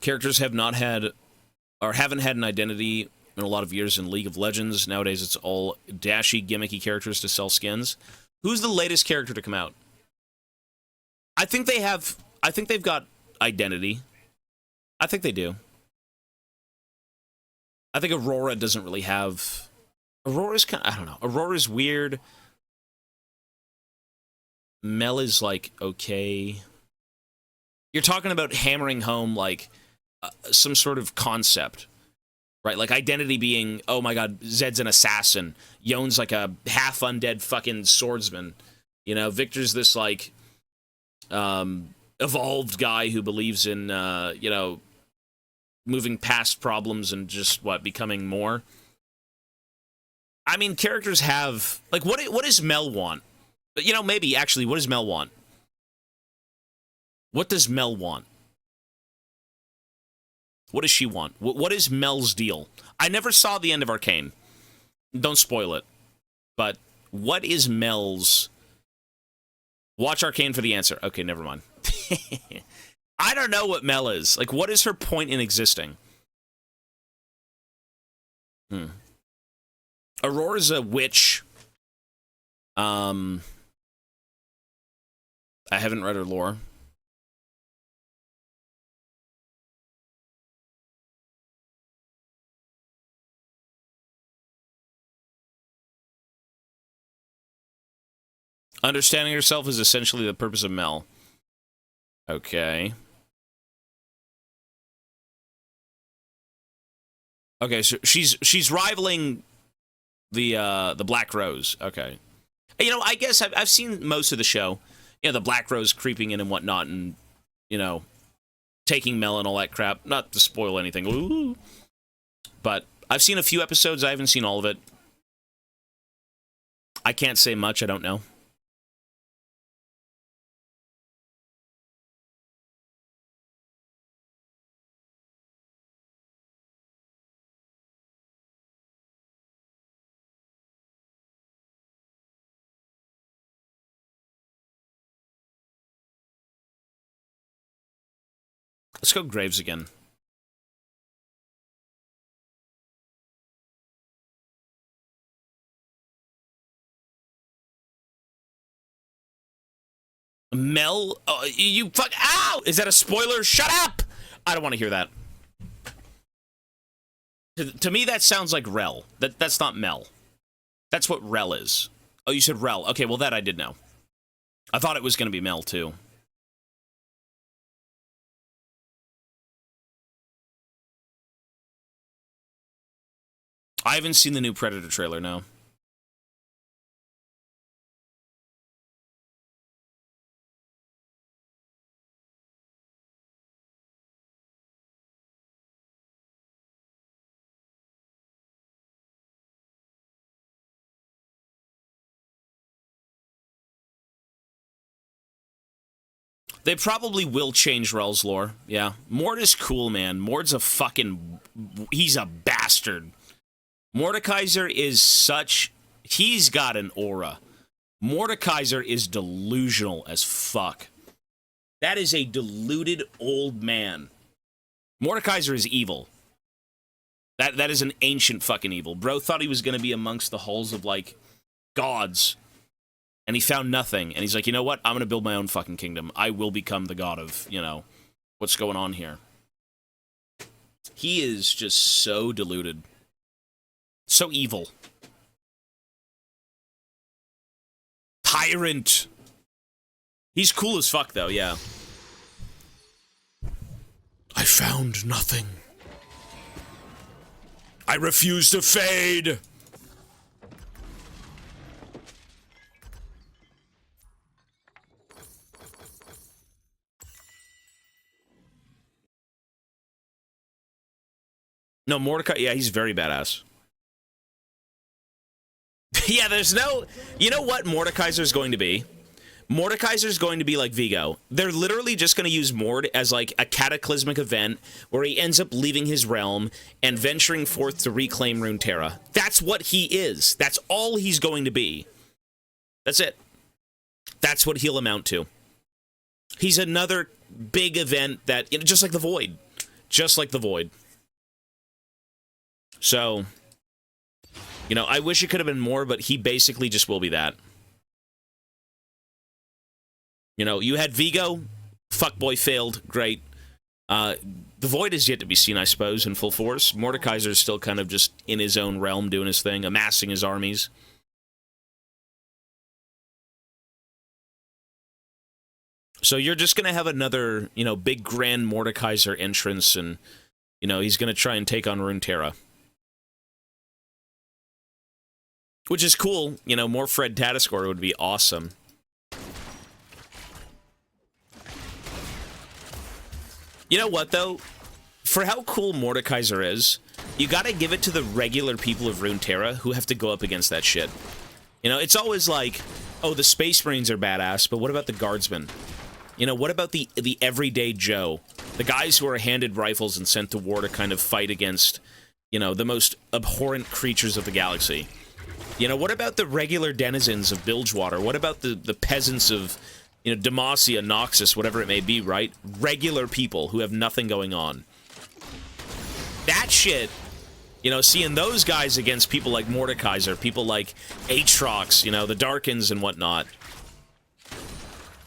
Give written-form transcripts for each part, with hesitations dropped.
Characters have not had, or haven't had an identity in a lot of years in League of Legends. Nowadays, it's all dashy, gimmicky characters to sell skins. Who's the latest character to come out? I think they have. I think they've got identity. I think they do. I think Aurora doesn't really have. Aurora's kind of, I don't know. Aurora's weird. Mel is like okay. You're talking about hammering home like some sort of concept, right? Like identity being, oh my god, Zed's an assassin. Yon's like a half undead fucking swordsman. You know, Victor's this like evolved guy who believes in you know, moving past problems and just becoming more. I mean, characters have like what does Mel want? You know, maybe actually, what does Mel want? What does Mel want? What does she want? What is Mel's deal? I never saw the end of Arcane. Don't spoil it. But what is Mel's... Watch Arcane for the answer. Okay, never mind. I don't know what Mel is. Like, what is her point in existing? Aurora's a witch. I haven't read her lore. Understanding herself is essentially the purpose of Mel. Okay. Okay, so she's rivaling the Black Rose. Okay. You know, I guess I've seen most of the show. You know, the Black Rose creeping in and whatnot, and you know, taking Mel and all that crap. Not to spoil anything. Ooh. But I've seen a few episodes. I haven't seen all of it. I can't say much. I don't know. Let's go Graves again. Mel, you fuck, ow! Is that a spoiler? Shut up! I don't want to hear that. To me, that sounds like Rel. That's not Mel. That's what Rel is. Oh, you said Rel. Okay, well, that I did know. I thought it was going to be Mel, too. I haven't seen the new Predator trailer, no. They probably will change Rel's lore, yeah. Mord is cool, man. Mord's a fucking... He's a bastard. Mordekaiser is such... He's got an aura. Mordekaiser is delusional as fuck. That is a deluded old man. Mordekaiser is evil. That is an ancient fucking evil. Bro thought he was going to be amongst the halls of, like, gods. And he found nothing. And he's like, you know what? I'm going to build my own fucking kingdom. I will become the god of, you know, what's going on here. He is just so deluded. So evil. Tyrant. He's cool as fuck, though, yeah. I found nothing. I refuse to fade. No, Mordecai, yeah, he's very badass. Yeah, there's no... You know what Mordekaiser's going to be? Mordekaiser's going to be like Vigo. They're literally just going to use Mord as like a cataclysmic event where he ends up leaving his realm and venturing forth to reclaim Runeterra. That's what he is. That's all he's going to be. That's it. That's what he'll amount to. He's another big event that, you know, just like the Void. Just like the Void. So, you know, I wish it could have been more, but he basically just will be that. You know, you had Vigo, fuckboy failed, great. The Void is yet to be seen, I suppose, in full force. Mordekaiser's still kind of just in his own realm doing his thing, amassing his armies. So you're just going to have another, you know, big grand Mordekaiser entrance, and, you know, he's going to try and take on Runeterra. Which is cool. You know, more Fred Tatascore would be awesome. You know what, though? For how cool Mordekaiser is, you gotta give it to the regular people of Runeterra who have to go up against that shit. You know, it's always like, oh, the Space Marines are badass, but what about the Guardsmen? You know, what about the everyday Joe? The guys who are handed rifles and sent to war to kind of fight against, you know, the most abhorrent creatures of the galaxy. You know, what about the regular denizens of Bilgewater? What about the peasants of, you know, Demacia, Noxus, whatever it may be, right? Regular people who have nothing going on. That shit, you know, seeing those guys against people like Mordekaiser, people like Aatrox, you know, the Darkins and whatnot.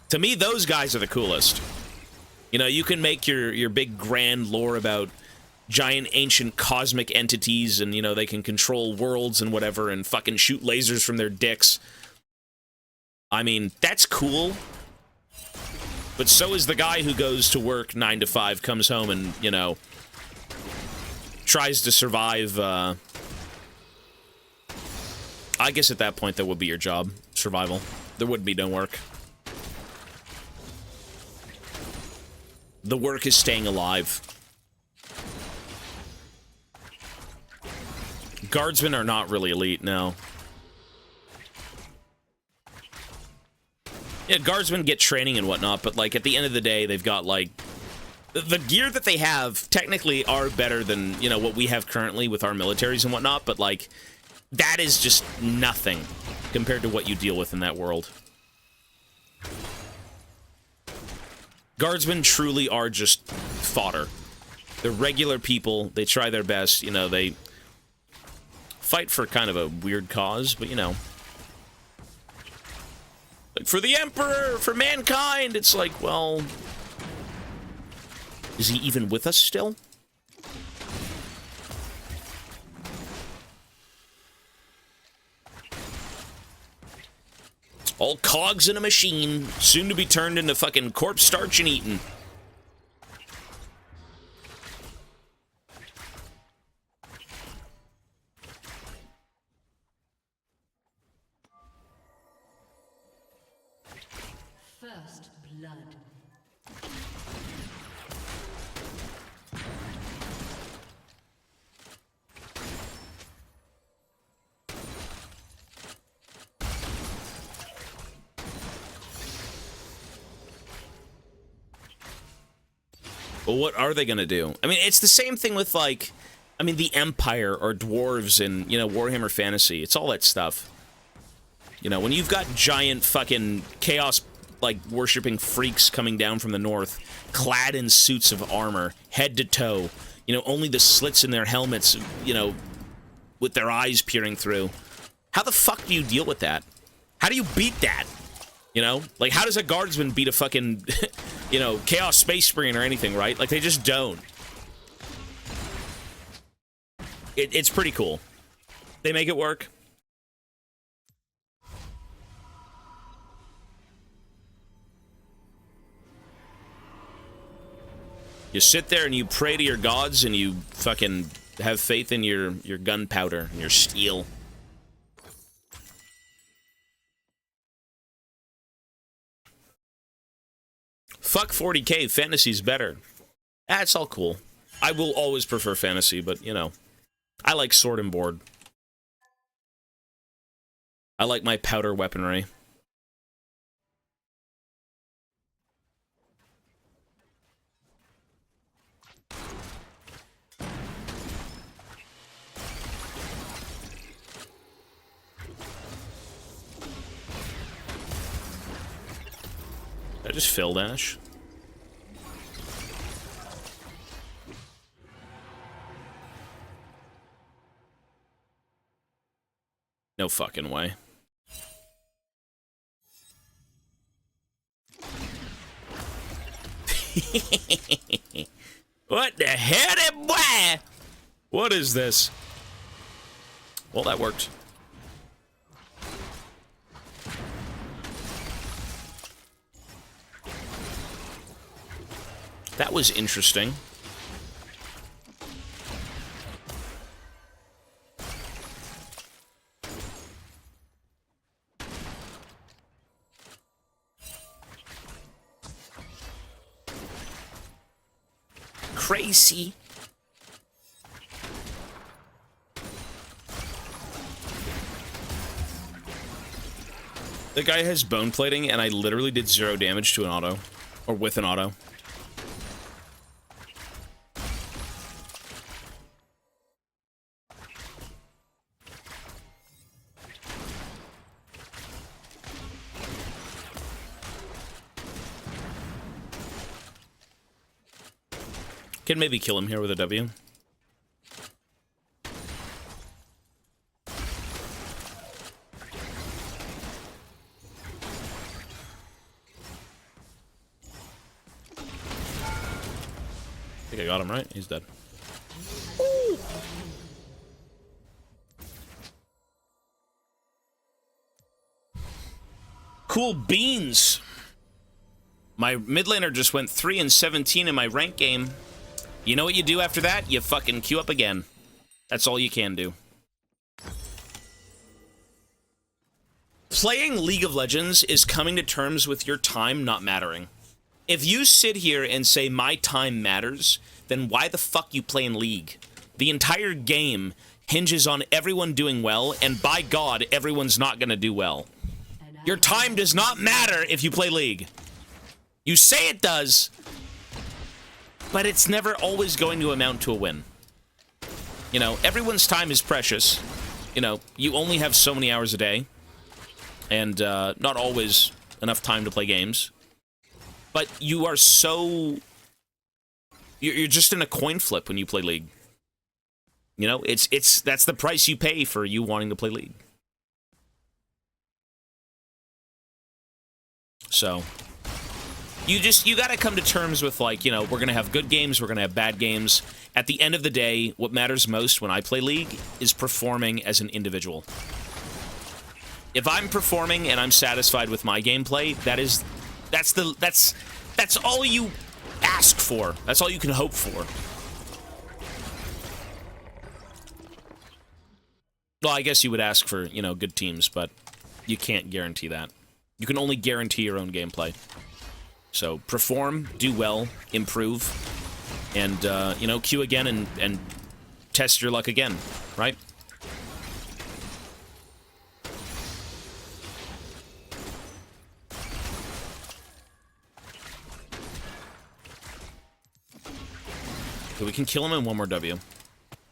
To me, those guys are the coolest. You know, you can make your big grand lore about giant ancient cosmic entities and, you know, they can control worlds and whatever and fucking shoot lasers from their dicks. I mean, that's cool. But so is the guy who goes to work 9 to 5, comes home and, you know, tries to survive. I guess at that point that would be your job. Survival. There would be no work. The work is staying alive. Guardsmen are not really elite, no. Yeah, Guardsmen get training and whatnot, but, like, at the end of the day, they've got, like... The gear that they have, technically, are better than, you know, what we have currently with our militaries and whatnot, but, like, that is just nothing compared to what you deal with in that world. Guardsmen truly are just fodder. They're regular people, they try their best, you know, they fight for kind of a weird cause, but, you know... Like, for the Emperor, for mankind! It's like, well... Is he even with us still? All cogs in a machine, soon to be turned into fucking corpse starch and eaten. First blood. Well, what are they gonna do? I mean, it's the same thing with, like, I mean, the Empire or dwarves and, you know, Warhammer Fantasy. It's all that stuff. You know, when you've got giant fucking chaos, like, worshipping freaks coming down from the north, clad in suits of armor, head to toe, you know, only the slits in their helmets, you know, with their eyes peering through. How the fuck do you deal with that? How do you beat that? You know? Like, how does a guardsman beat a fucking, you know, Chaos Space Marine or anything, right? Like, they just don't. It's pretty cool. They make it work. You sit there and you pray to your gods and you fucking have faith in your gunpowder and your steel. Fuck 40k, fantasy's better. That's all cool. I will always prefer fantasy, but, you know, I like sword and board. I like my powder weaponry. Did I just fill dash? No fucking way. What the hell, boy? What is this? Well, that worked. That was interesting. Crazy. The guy has bone plating, and I literally did 0 damage to an auto. Or with an auto. Can maybe kill him here with a W. I think I got him, right? He's dead. Ooh. Cool beans. My mid laner just went 3-17 in my rank game. You know what you do after that? You fucking queue up again. That's all you can do. Playing League of Legends is coming to terms with your time not mattering. If you sit here and say my time matters, then why the fuck you play in League? The entire game hinges on everyone doing well, and by God, everyone's not gonna do well. Your time does not matter if you play League. You say it does, but it's never always going to amount to a win. You know, everyone's time is precious. You know, you only have so many hours a day, and not always enough time to play games. But you are so... You're just in a coin flip when you play League. You know, that's the price you pay for you wanting to play League. So... You gotta come to terms with, like, you know, we're gonna have good games, we're gonna have bad games. At the end of the day, what matters most when I play League is performing as an individual. If I'm performing and I'm satisfied with my gameplay, that's all you ask for. That's all you can hope for. Well, I guess you would ask for, you know, good teams, but you can't guarantee that. You can only guarantee your own gameplay. So, perform, do well, improve, and, you know, queue again and test your luck again, right? Okay, we can kill him in one more W.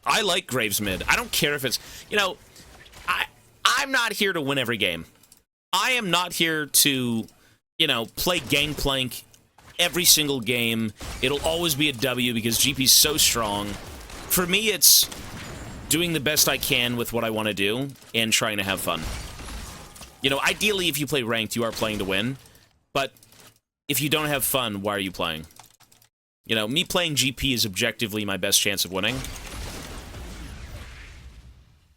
I like Graves mid. I don't care if it's... You know, I'm not here to win every game. I am not here to... You know, play GANGPLANK every single game. It'll always be a W because GP's so strong. For me, it's doing the best I can with what I want to do and trying to have fun. You know, ideally, if you play ranked, you are playing to win. But if you don't have fun, why are you playing? You know, me playing GP is objectively my best chance of winning.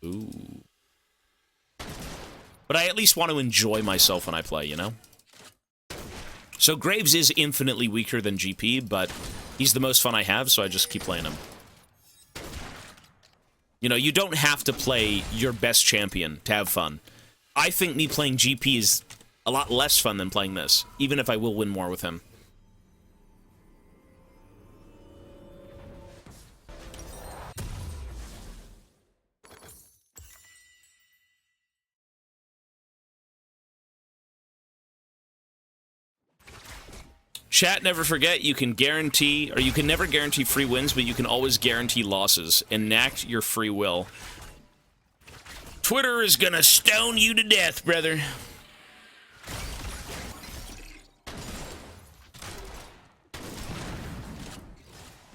Ooh. But I at least want to enjoy myself when I play, you know? So Graves is infinitely weaker than GP, but he's the most fun I have, so I just keep playing him. You know, you don't have to play your best champion to have fun. I think me playing GP is a lot less fun than playing this, even if I will win more with him. Chat, never forget, you can guarantee, or you can never guarantee free wins, but you can always guarantee losses. Enact your free will. Twitter is gonna stone you to death, brother.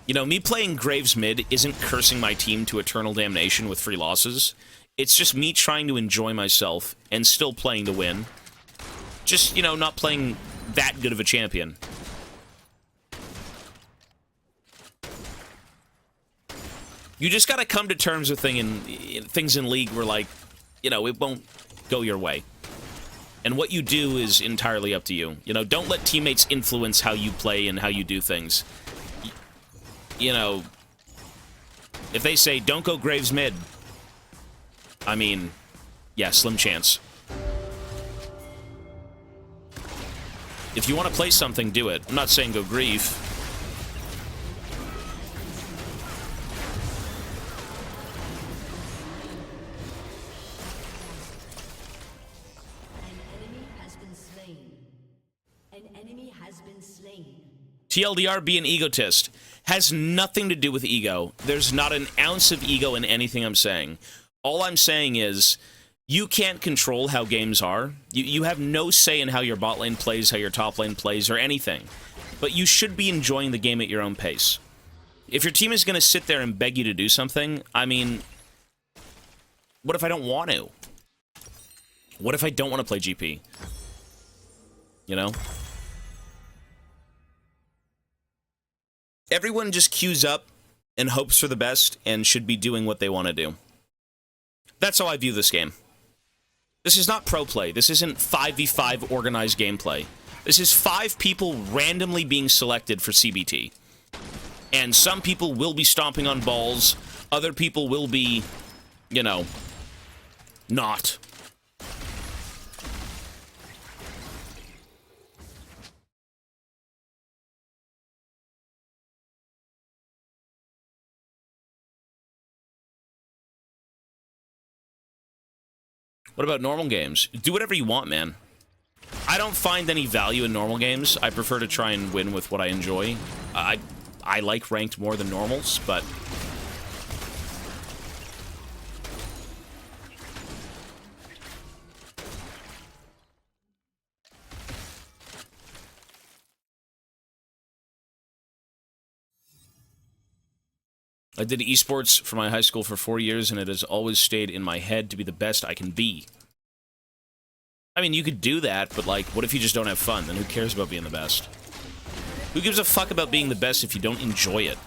You know, me playing Graves mid isn't cursing my team to eternal damnation with free losses. It's just me trying to enjoy myself and still playing to win. Just, you know, not playing that good of a champion. You just gotta come to terms with things in League where, like, you know, it won't go your way. And what you do is entirely up to you. You know, don't let teammates influence how you play and how you do things. You know, if they say, don't go Graves mid, I mean, yeah, slim chance. If you want to play something, do it. I'm not saying go grief. TLDR, be an egotist. Has nothing to do with ego. There's not an ounce of ego in anything I'm saying. All I'm saying is, you can't control how games are. You have no say in how your bot lane plays, how your top lane plays, or anything. But you should be enjoying the game at your own pace. If your team is going to sit there and beg you to do something, I mean, what if I don't want to? What if I don't want to play GP? You know? Everyone just queues up and hopes for the best and should be doing what they want to do. That's how I view this game. This is not pro play. This isn't 5v5 organized gameplay. This is 5 people randomly being selected for CBT. And some people will be stomping on balls. Other people will be, you know, not. What about normal games? Do whatever you want, man. I don't find any value in normal games. I prefer to try and win with what I enjoy. I like ranked more than normals, but... I did esports for my high school for 4 years, and it has always stayed in my head to be the best I can be. I mean, you could do that, but, like, what if you just don't have fun? Then who cares about being the best? Who gives a fuck about being the best if you don't enjoy it?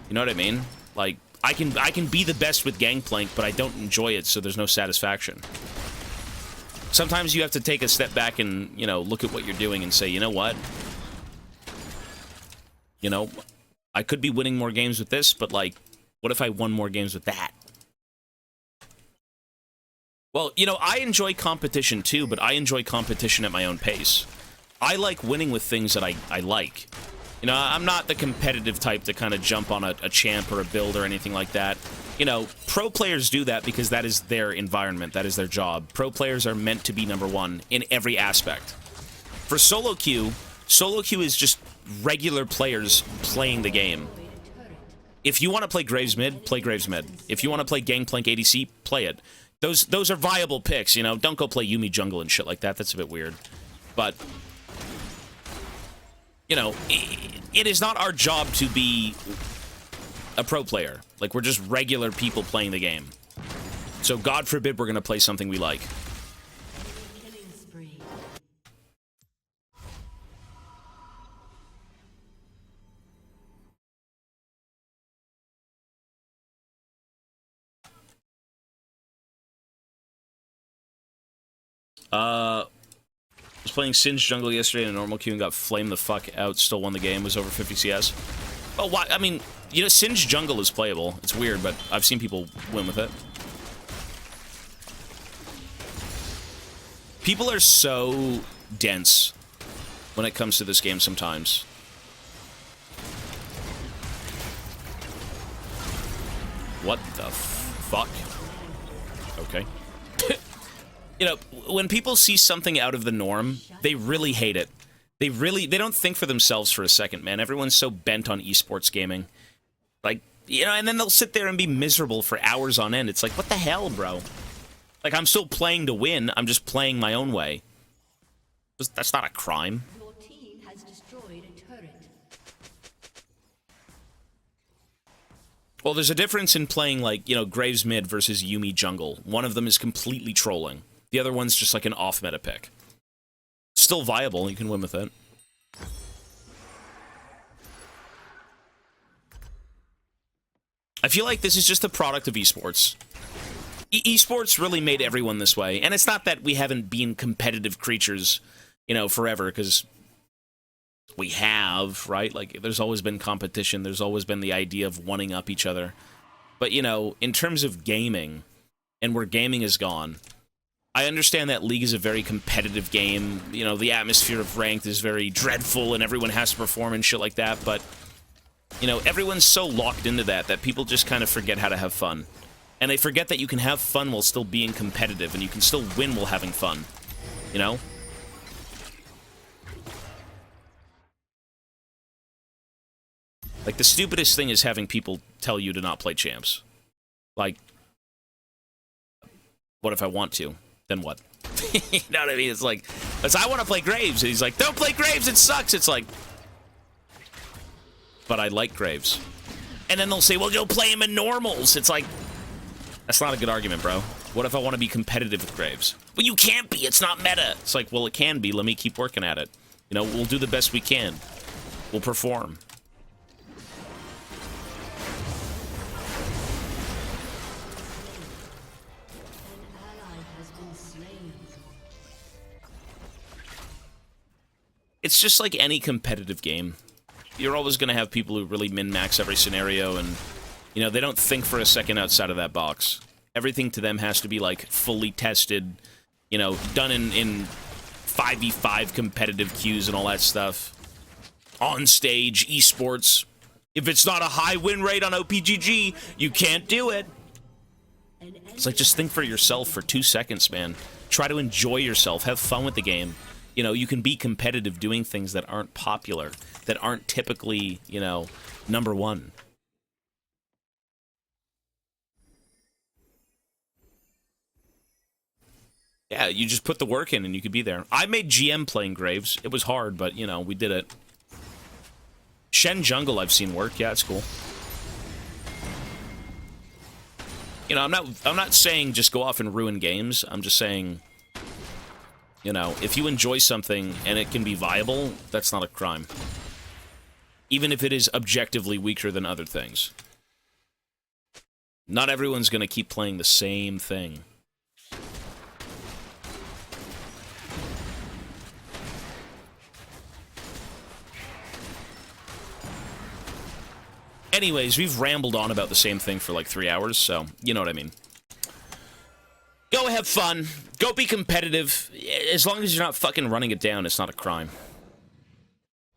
You know what I mean? Like, I can be the best with GANGPLANK, but I don't enjoy it, so there's no satisfaction. Sometimes you have to take a step back and, you know, look at what you're doing and say, you know what? You know, I could be winning more games with this, but, like, what if I won more games with that? Well, you know, I enjoy competition too, but I enjoy competition at my own pace. I like winning with things that I like. You know, I'm not the competitive type to kind of jump on a champ or a build or anything like that. You know, pro players do that because that is their environment, that is their job. Pro players are meant to be #1 in every aspect. For solo queue is just regular players playing the game. If you want to play Graves mid, play Graves mid. If you want to play GANGPLANK ADC, play it. Those are viable picks, you know? Don't go play Yuumi jungle and shit like that. That's a bit weird. But, you know, it is not our job to be a pro player. Like, we're just regular people playing the game. So, God forbid we're going to play something we like. Was playing Singed jungle yesterday in a normal queue and got flamed the fuck out. Still won the game. Was over 50 CS. Oh, why? I mean, you know, Singed jungle is playable. It's weird, but I've seen people win with it. People are so dense when it comes to this game sometimes. What the fuck? Okay. You know, when people see something out of the norm, they really hate it. They don't think for themselves for a second, man. Everyone's so bent on esports gaming. Like, you know, and then they'll sit there and be miserable for hours on end. It's like, what the hell, bro? Like, I'm still playing to win. I'm just playing my own way. That's not a crime. Your team has destroyed a turret. Well, there's a difference in playing, like, you know, Graves mid versus Yuumi jungle. One of them is completely trolling. The other one's just like an off-meta pick. Still viable, you can win with it. I feel like this is just a product of esports. Esports really made everyone this way. And it's not that we haven't been competitive creatures, you know, forever, because we have, right? Like, there's always been competition. There's always been the idea of one-ing up each other. But, you know, in terms of gaming, and where gaming has gone, I understand that League is a very competitive game. You know, the atmosphere of ranked is very dreadful, and everyone has to perform and shit like that, but, you know, everyone's so locked into that people just kind of forget how to have fun. And they forget that you can have fun while still being competitive, and you can still win while having fun. You know? Like, the stupidest thing is having people tell you to not play champs. Like, what if I want to? Then what? You know what I mean? It's like, I want to play Graves. And he's like, don't play Graves, it sucks. It's like, but I like Graves. And then they'll say, well, you'll play him in normals. It's like, that's not a good argument, bro. What if I want to be competitive with Graves? Well, you can't be. It's not meta. It's like, well, it can be. Let me keep working at it. You know, we'll do the best we can. We'll perform. It's just like any competitive game. You're always going to have people who really min-max every scenario, and, you know, they don't think for a second outside of that box. Everything to them has to be, like, fully tested, you know, done in 5v5 competitive queues and all that stuff. On stage, esports. If it's not a high win rate on OPGG, you can't do it. It's like, just think for yourself for 2 seconds, man. Try to enjoy yourself. Have fun with the game. You know, you can be competitive doing things that aren't popular, that aren't typically, you know, #1. Yeah, you just put the work in and you could be there. I made GM playing Graves. It was hard, but, you know, we did it. Shen Jungle I've seen work. Yeah, it's cool. You know, I'm not saying just go off and ruin games. I'm just saying, you know, if you enjoy something and it can be viable, that's not a crime. Even if it is objectively weaker than other things. Not everyone's going to keep playing the same thing. Anyways, we've rambled on about the same thing for like 3 hours, so you know what I mean. Go have fun. Go be competitive. As long as you're not fucking running it down, it's not a crime.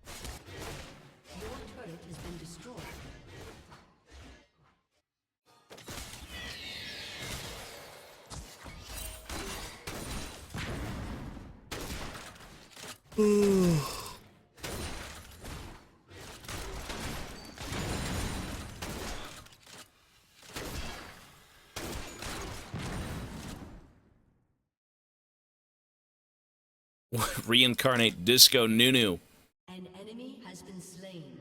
Your turret has been destroyed. Reincarnate Disco Nunu. An enemy has been slain.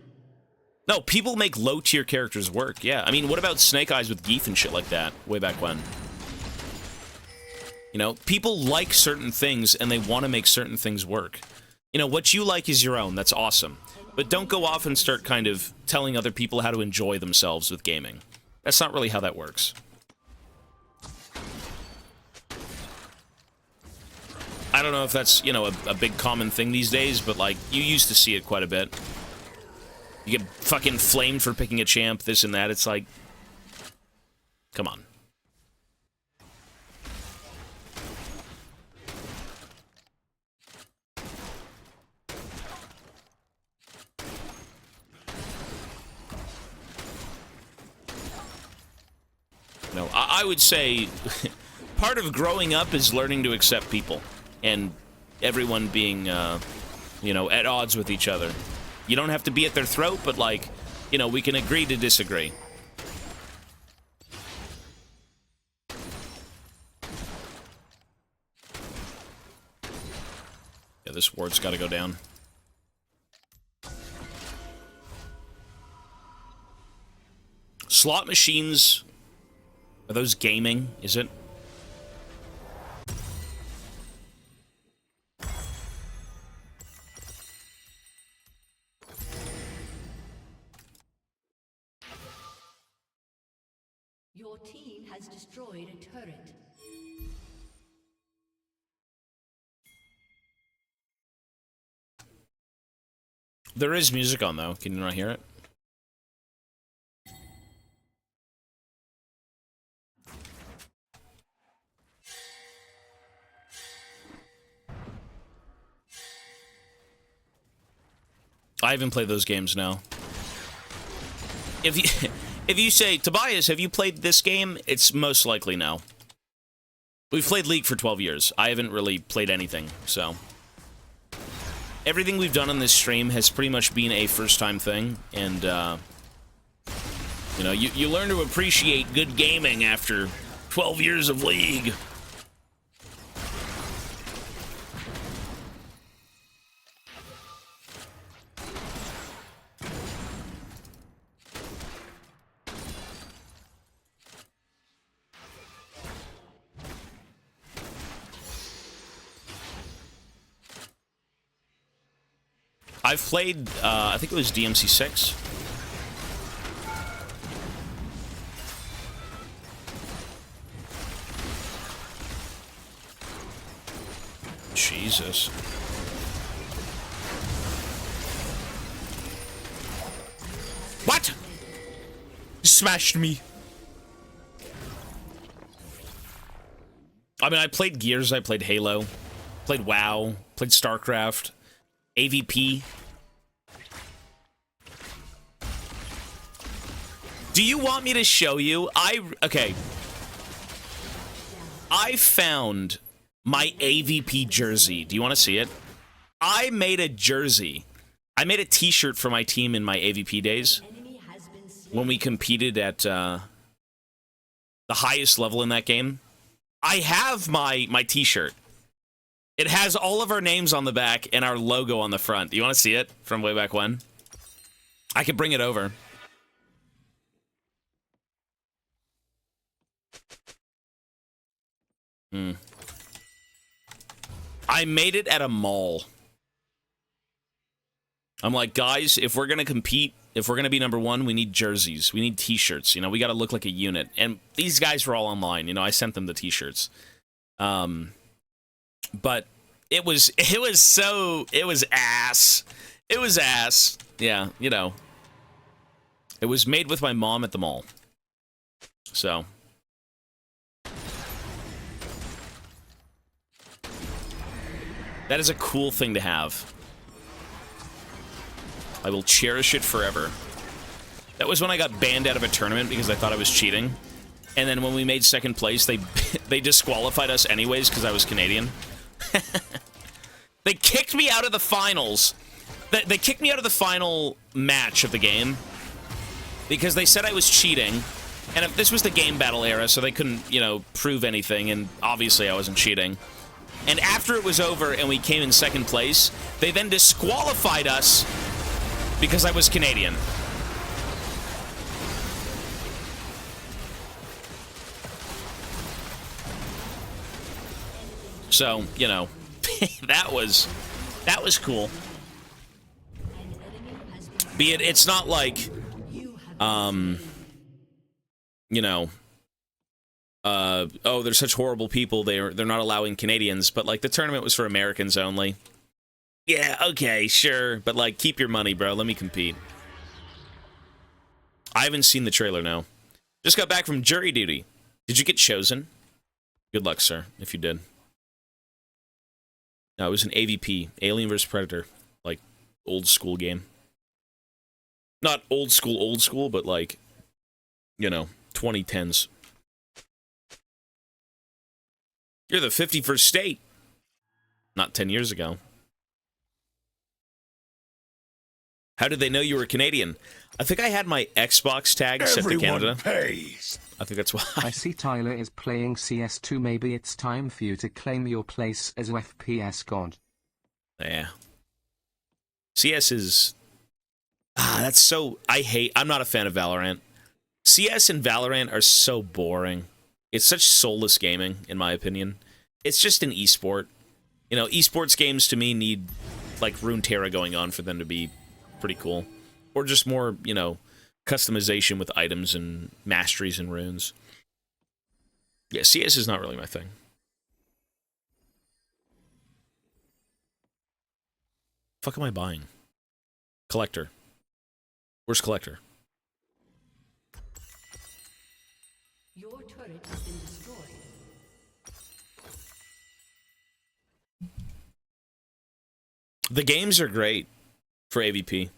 No, people make low-tier characters work, yeah. I mean, what about Snake Eyes with Geef and shit like that, way back when? You know, people like certain things, and they want to make certain things work. You know, what you like is your own, that's awesome. But don't go off and start kind of telling other people how to enjoy themselves with gaming. That's not really how that works. I don't know if that's, you know, a big common thing these days, but, like, you used to see it quite a bit. You get fucking flamed for picking a champ, this and that. It's like, come on. No, I would say part of growing up is learning to accept people and everyone being, you know, at odds with each other. You don't have to be at their throat, but, like, you know, we can agree to disagree. Yeah, this ward's got to go down. Slot machines, are those gaming? Is it? Your team has destroyed a turret. There is music on, though. Can you not hear it? I haven't played those games now. If you if you say, Tobias, have you played this game? It's most likely no. We've played League for 12 years. I haven't really played anything, so. Everything we've done on this stream has pretty much been a first-time thing, and, you know, you learn to appreciate good gaming after 12 years of League. I've played, I think it was DMC6. Jesus. What? You smashed me. I mean, I played Gears, I played Halo, played WoW, played StarCraft, AVP. Do you want me to show you? Okay. I found my AVP jersey. Do you want to see it? I made a jersey. I made a t-shirt for my team in my AVP days when we competed at the highest level in that game. I have my t-shirt. It has all of our names on the back and our logo on the front. Do you want to see it from way back when? I could bring it over. I made it at a mall. I'm like, guys, if we're going to compete, if we're going to be number one, we need jerseys. We need t-shirts. You know, we got to look like a unit. And these guys were all online. You know, I sent them the t-shirts. But it was ass. It was ass. Yeah, you know. It was made with my mom at the mall. So. That is a cool thing to have. I will cherish it forever. That was when I got banned out of a tournament because I thought I was cheating. And then when we made second place, they disqualified us anyways because I was Canadian. They kicked me out of the finals. They kicked me out of the final match of the game because they said I was cheating. And if this was the game battle era, so they couldn't, you know, prove anything, and obviously I wasn't cheating. And after it was over and we came in second place, they then disqualified us because I was Canadian. So, you know, that was cool. Be it, it's not like, you know, oh, they're such horrible people, they're not allowing Canadians, but, like, the tournament was for Americans only. Yeah, okay, sure, but, like, keep your money, bro, let me compete. I haven't seen the trailer, no. Just got back from jury duty. Did you get chosen? Good luck, sir, if you did. No, it was an AVP, Alien vs. Predator, like, old school game. Not old school, but, like, you know, 2010s. You're the 51st state. Not 10 years ago. How did they know you were Canadian? I think I had my Xbox tag set to Canada. Pays. I think that's why. I see Tyler is playing CS2. Maybe it's time for you to claim your place as FPS god. Yeah. CS is... that's so... I'm not a fan of Valorant. CS and Valorant are so boring. It's such soulless gaming, in my opinion. It's just an esport. You know, esports games to me need, like, Runeterra going on for them to be pretty cool. Or just more, you know, customization with items and masteries and runes. Yeah, CS is not really my thing. Fuck am I buying? Collector. Where's Collector? Your turret has been destroyed. The games are great for AVP.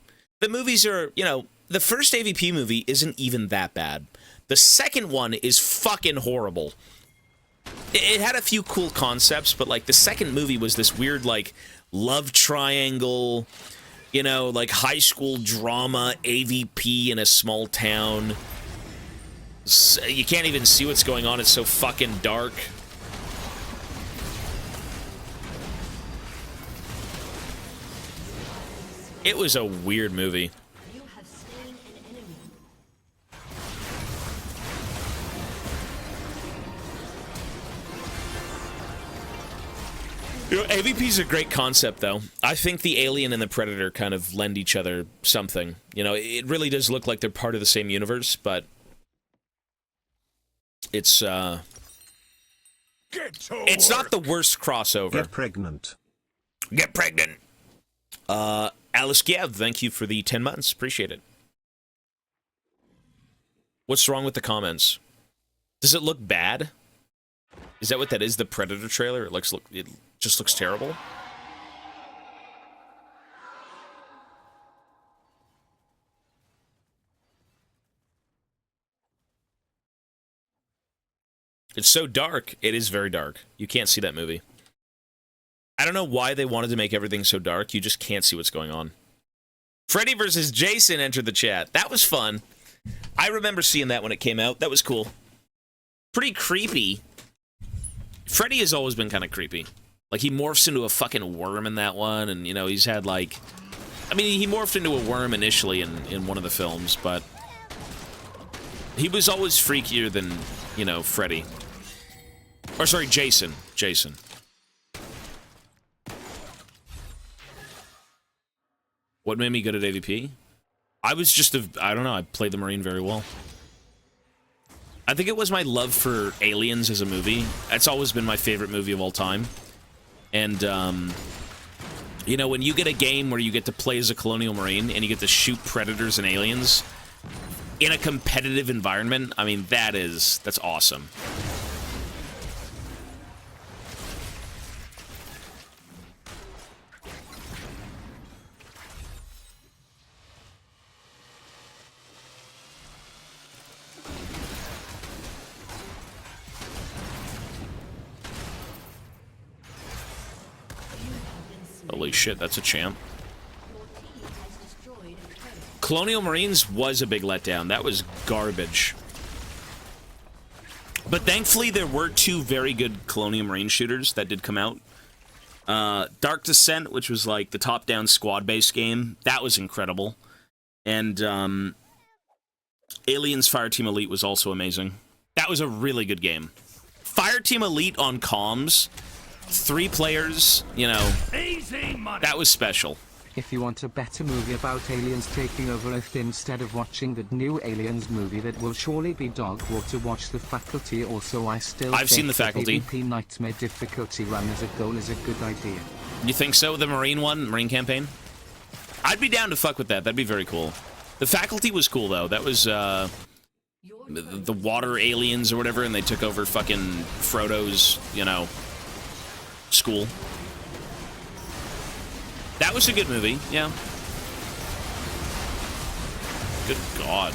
The movies are, you know, the first AVP movie isn't even that bad. The second one is fucking horrible. It had a few cool concepts, but, like, the second movie was this weird, like, love triangle, you know, like, high school drama, AVP in a small town. You can't even see what's going on. It's so fucking dark. It was a weird movie. You have slain an enemy. You know, AVP's a great concept, though. I think the Alien and the Predator kind of lend each other something. You know, it really does look like they're part of the same universe, but it's not the worst crossover. Get pregnant. Get pregnant. Alice Giev, thank you for the 10 months. Appreciate it. What's wrong with the comments? Does it look bad? Is that what that is? The Predator trailer? It just looks terrible. It's so dark. It is very dark. You can't see that movie. I don't know why they wanted to make everything so dark. You just can't see what's going on. Freddy versus Jason entered the chat. That was fun. I remember seeing that when it came out. That was cool. Pretty creepy. Freddy has always been kind of creepy. Like, he morphs into a fucking worm in that one, and, you know, he's had, like... I mean, he morphed into a worm initially in one of the films, but... he was always freakier than, you know, Freddy. Or, sorry, Jason. Jason. What made me good at AVP? I was just I don't know, I played the Marine very well. I think it was my love for Aliens as a movie. That's always been my favorite movie of all time. And, you know, when you get a game where you get to play as a Colonial Marine and you get to shoot predators and aliens in a competitive environment, I mean, that's awesome. Holy shit, that's a champ. Colonial Marines was a big letdown. That was garbage. But thankfully, there were two very good Colonial Marine shooters that did come out. Dark Descent, which was like the top-down squad-based game. That was incredible. And Aliens Fireteam Elite was also amazing. That was a really good game. Fireteam Elite on comms... 3 players, you know, that was special. If you want a better movie about aliens taking over Earth instead of watching that new Aliens movie that will surely be dog water, watch The Faculty. Also, I've seen The Faculty. PvP Nightmare difficulty run as a goal is a good idea. You think so? The Marine one? Marine campaign? I'd be down to fuck with that. That'd be very cool. The Faculty was cool, though. That was, the water aliens or whatever, and they took over fucking Frodo's, you know... school. That was a good movie, yeah. Good God.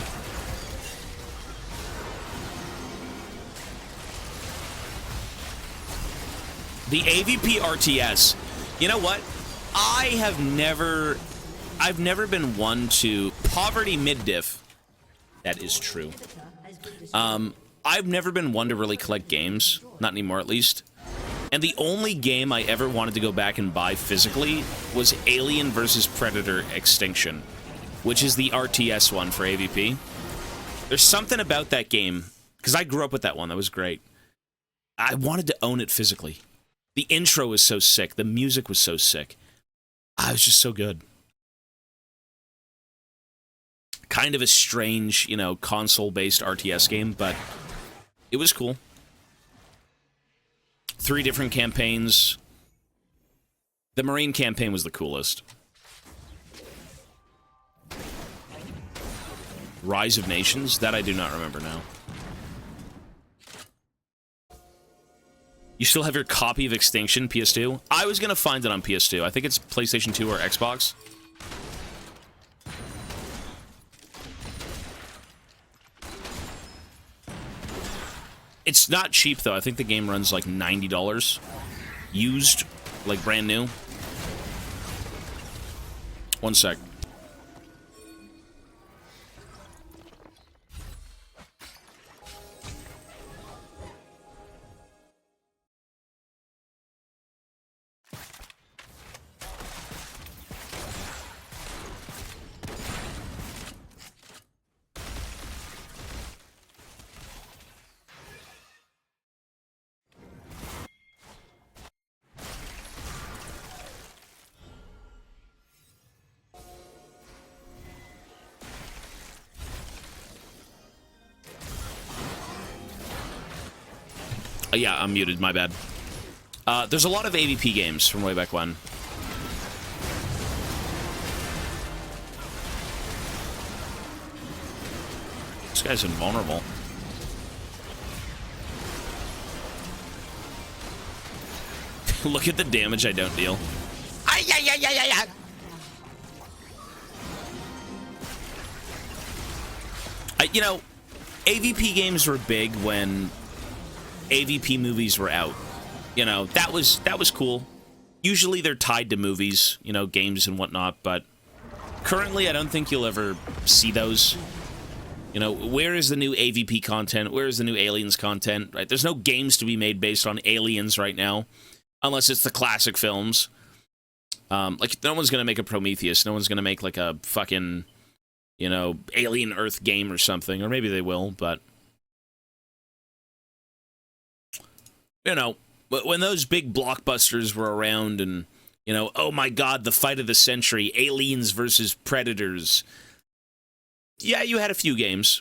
The AVP RTS. You know what? I've never been one to poverty mid-diff. That is true. I've never been one to really collect games. Not anymore, at least. And the only game I ever wanted to go back and buy physically was Alien vs. Predator Extinction, which is the RTS one for AVP. There's something about that game, because I grew up with that one. That was great. I wanted to own it physically. The intro was so sick. The music was so sick. It was just so good. Kind of a strange, you know, console-based RTS game, but it was cool. 3 different campaigns. The Marine campaign was the coolest. Rise of Nations? That I do not remember now. You still have your copy of Extinction, PS2? I was gonna find it on PS2. I think it's PlayStation 2 or Xbox. It's not cheap, though. I think the game runs like $90. Used, like brand new. One sec. Yeah, I'm muted, my bad. There's a lot of AVP games from way back when. This guy's invulnerable. Look at the damage I don't deal. You know, AVP games were big when AVP movies were out. You know, that was cool. Usually they're tied to movies, you know, games and whatnot, but currently I don't think you'll ever see those. You know, where is the new AVP content? Where is the new Aliens content? Right? There's no games to be made based on Aliens right now, unless it's the classic films. Like, no one's gonna make a Prometheus. No one's gonna make, like, a fucking, you know, Alien Earth game or something. Or maybe they will, but you know, when those big blockbusters were around and, you know, oh my god, the fight of the century, Aliens versus Predators. Yeah, you had a few games.